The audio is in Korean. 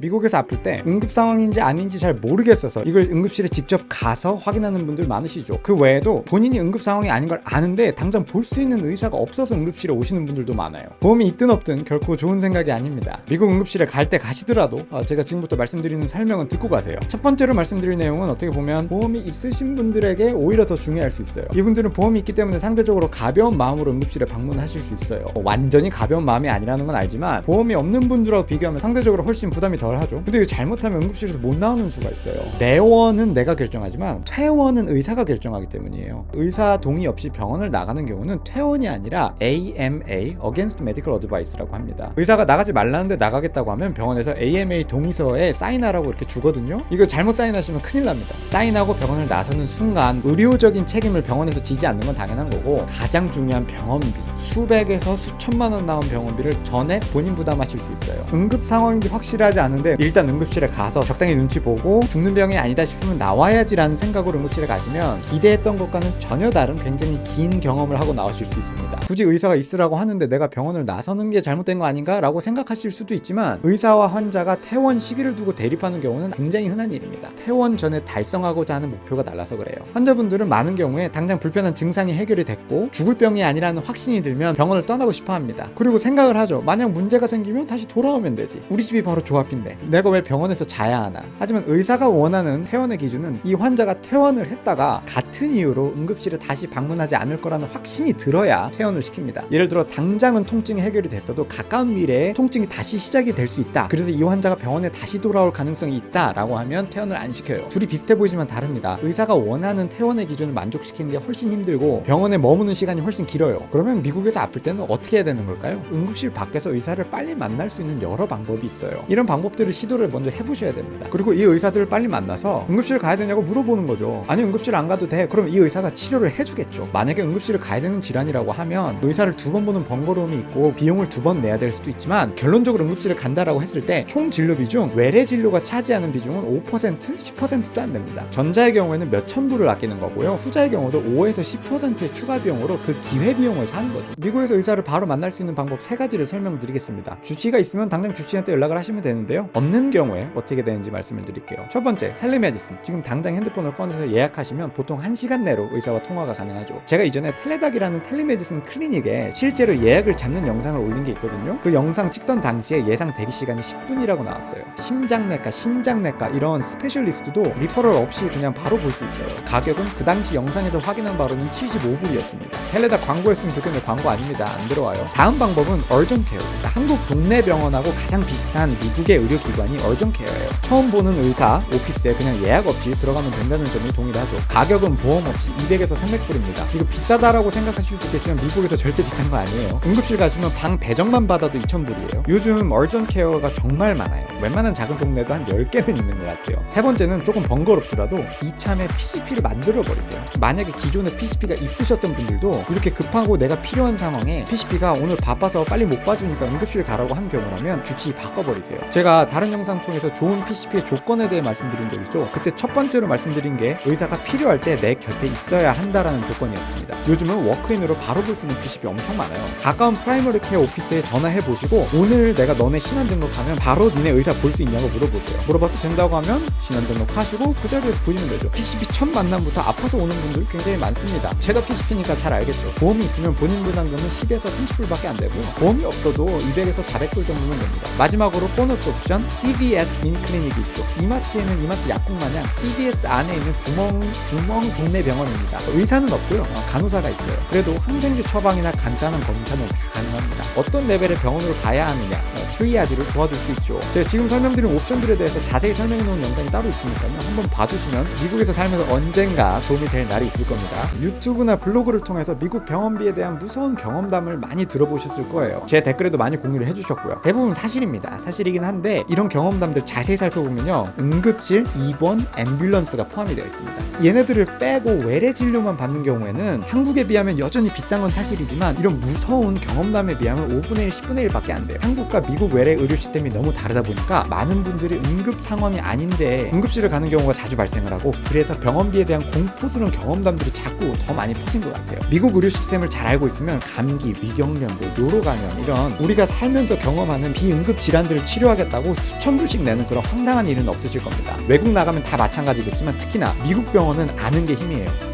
미국에서 아플 때 응급 상황인지 아닌지 잘 모르겠어서 이걸 응급실에 직접 가서 확인하는 분들 많으시죠. 그 외에도 본인이 응급 상황이 아닌 걸 아는데 당장 볼 수 있는 의사가 없어서 응급실에 오시는 분들도 많아요. 보험이 있든 없든 결코 좋은 생각이 아닙니다. 미국 응급실에 갈 때 가시더라도 제가 지금부터 말씀드리는 설명은 듣고 가세요. 첫 번째로 말씀드릴 내용은 어떻게 보면 보험이 있으신 분들에게 오히려 더 중요할 수 있어요. 이분들은 보험이 있기 때문에 상대적으로 가벼운 마음으로 응급실에 방문하실 수 있어요. 완전히 가벼운 마음이 아니라는 건 알지만 보험이 없는 분들하고 비교하면 상대적으로 훨씬 부담이 덜 하죠. 근데 이거 잘못하면 응급실에서 못 나오는 수가 있어요. 내원은 내가 결정하지만 퇴원은 의사가 결정하기 때문이에요. 의사 동의 없이 병원을 나가는 경우는 퇴원이 아니라 AMA Against Medical Advice라고 합니다. 의사가 나가지 말라는데 나가겠다고 하면 병원에서 AMA 동의서에 사인하라고 이렇게 주거든요. 이거 잘못 사인하시면 큰일 납니다. 사인하고 병원을 나서는 순간 의료적인 책임을 병원에서 지지 않는 건 당연한 거고, 가장 중요한 병원비, 수백에서 수천만 원 나온 병원비를 전액 본인 부담하실 수 있어요. 응급 상황인지 확실하지 않은데 일단 응급실에 가서 적당히 눈치 보고 죽는 병이 아니다 싶으면 나와야지라는 생각으로 응급실에 가시면 기대했던 것과는 전혀 다른 굉장히 긴 경험을 하고 나오실 수 있습니다. 굳이 의사가 있으라고 하는데 내가 병원을 나서는 게 잘못된 거 아닌가? 라고 생각하실 수도 있지만, 의사와 환자가 퇴원 시기를 두고 대립하는 경우는 굉장히 흔한 일입니다. 퇴원 전에 달성하고자 하는 목표가 달라서 그래요. 환자분들은 많은 경우에 당장 불편한 증상이 해결이 됐고 죽을 병이 아니라는 확신이 들면 병원을 떠나고 싶어 합니다. 그리고 생각을 하죠. 만약 문제가 생기면 다시 돌아오면 되지. 우리 집이 바로 조 앞인데 내가 왜 병원에서 자야 하나. 하지만 의사가 원하는 퇴원의 기준은 이 환자가 퇴원을 했다가 같은 이유로 응급실에 다시 방문하지 않을 거라는 확신이 들어야 퇴원을 시킵니다. 예를 들어 당장은 통증이 해결이 됐어도 가까운 미래에 통증이 다시 시작이 될 수 있다. 그래서 이 환자가 병원에 다시 돌아올 가능성이 있다 라고 하면 퇴원을 안 시켜요. 둘이 비슷해 보이지만 다릅니다. 의사가 원하는 퇴원의 기준을 만족시키는 게 훨씬 힘들고 병원에 머무는 시간이 훨씬 길어요. 그러면 미국에서 아플 때는 어떻게 해야 되는 걸까요? 응급실 밖에서 의사를 빨리 만날 수 있는 여러 방법이 있어요. 이런 방법들을 시도를 먼저 해보셔야 됩니다. 그리고 이 의사들을 빨리 만나서 응급실 가야 되냐고 물어보는 거죠. 아니 응급실 안 가도 돼. 그럼 이 의사가 치료를 해주겠죠. 만약에 응급실을 가야 되는 질환이라고 하면 의사를 2번 보는 번거로움이 있고 비용을 2번 내야 될 수도 있지만, 결론적으로 응급실을 간다라고 했을 때 총 진료 비중, 외래 진료가 차지하는 비중은 5%, 10%도 안 됩니다. 전자의 경우에는 몇천 불을 아끼는 거고요. 후자의 경우도 5에서 10%의 추가 비용으로 그 기회 비용을 사는 거죠. 미국에서 의사를 바로 만날 수 있는 방법 3가지를 설명드리겠습니다. 주치의가 있으면 당장 주치의한테 연락을 하시면 되는데요. 없는 경우에 어떻게 되는지 말씀을 드릴게요. 첫 번째, 텔레메디슨. 지금 당장 핸드폰을 꺼내서 예약하시면 보통 1시간 내로 의사와 통화가 가능하죠. 제가 이전에 텔레닥이라는 텔레메디슨 클리닉에 실제로 예약을 잡는 영상을 올린 게 있거든요. 그 영상 찍던 당시에 예상 대기 시간이 10분이라고 나왔어요. 심장내과, 신장내과 이런 스페셜리스트도 리퍼럴 없이 그냥 바로 볼 수 있어요. 가격은 그 당시 영상에서 확인한 바로는 75불이었습니다. 텔레닥 광고했으면 좋겠는데 광고 아닙니다. 안 들어와요. 다음 방법은 얼전케어입니다. 한국 동네 병원하고 가장 비슷한 미국의 의료기관이 얼전케어예요. 처음 보는 의사 오피스에 그냥 예약 없이 들어가면 된다는 점이 동일하죠. 가격은 보험 없이 200에서 300불입니다. 이거 비싸다라고 생각하실 수 있겠지만 미국에서 절대 비싼 거 아니에요. 응급실 가시면 방 배정만 받아도 2,000불이에요. 요즘 얼전케어가 정말 많아요. 웬만한 작은 동네도 한 10개는 있는 것 같아요. 세 번째는 조금 번거롭더라도 이참에 PCP를 만들어버리세요. 만약에 기존에 PCP가 있으셨던 분들도 이렇게 급하고 내가 필요한 상황에 PCP가 오늘 바빠서 빨리 못 봐주니까 응급실 가라고 한 경우라면 주치의 바꿔버리세요. 제가 다른 영상 통해서 좋은 PCP의 조건에 대해 말씀드린 적 있죠. 그때 첫 번째로 말씀드린 게 의사가 필요할 때 내 곁에 있어야 한다라는 조건이었습니다. 요즘은 워크인으로 바로 볼 수 있는 PCP 엄청 많아요. 가까운 프라이머리 케어 오피스에 전화해보시고 오늘 내가 너네 신원 등록하면 바로 니네 의사 볼 수 있냐고 물어보세요. 물어봐서 된다고 하면 신원 등록하시고 그 자리에서 보시면 되죠. PCP 첫 만남부터 아파서 오는 분들 굉장히 많습니다. 제가 PCP니까 잘 알겠죠. 보험이 있으면 본인 부담금은 10에서 30불밖에 안 되고요. 보험이 없어도 200에서 400불 정도면 됩니다. 마지막으로 보너스 옵션 CVS 미니 클리닉이 있죠. 이마트에는 이마트 약국 마냥 CVS 안에 있는 구멍 동네 병원입니다. 의사는 없고요. 간호사가 있어요. 그래도 항생제 처방이나 간단한 검사는 다 가능합니다. 어떤 레벨의 병원으로 가야 하느냐, 트리아지를 도와줄 수 있죠. 제가 지금 설명드린 옵션들에 대해서 자세히 설명해 놓은 영상이 따로 있으니까요. 한번 봐주시면 미국에서 살면서 언젠가 도움이 될 날이 있을 겁니다. 유튜브나 블로그를 통해서 미국 병원비에 대한 무서운 경험담을 많이 들어보셨을 거예요. 제 댓글에도 많이 공유를 해주셨고요. 대부분 사실입니다. 사실이긴 한데 이런 경험담들 자세히 살펴보면요, 응급실, 입원, 앰뷸런스가 포함이 되어 있습니다. 얘네들을 빼고 외래 진료만 받는 경우에는 한국에 비하면 여전히 비싼 건 사실이지만 이런 무서운 경험담에 비하면 5분의 1, 10분의 1밖에 안 돼요. 한국과 미국 외래 의료 시스템이 너무 다르다 보니까 많은 분들이 응급 상황이 아닌데 응급실을 가는 경우가 자주 발생을 하고, 그래서 병원비에 대한 공포스러운 경험담들이 자꾸 더 많이 퍼진 것 같아요. 미국 의료 시스템을 잘 알고 있으면 하면 감기, 위경련도, 요로감염 이런 우리가 살면서 경험하는 비응급 질환들을 치료하겠다고 수천 불씩 내는 그런 황당한 일은 없으실 겁니다. 외국 나가면 다 마찬가지겠지만 특히나 미국 병원은 아는 게 힘이에요.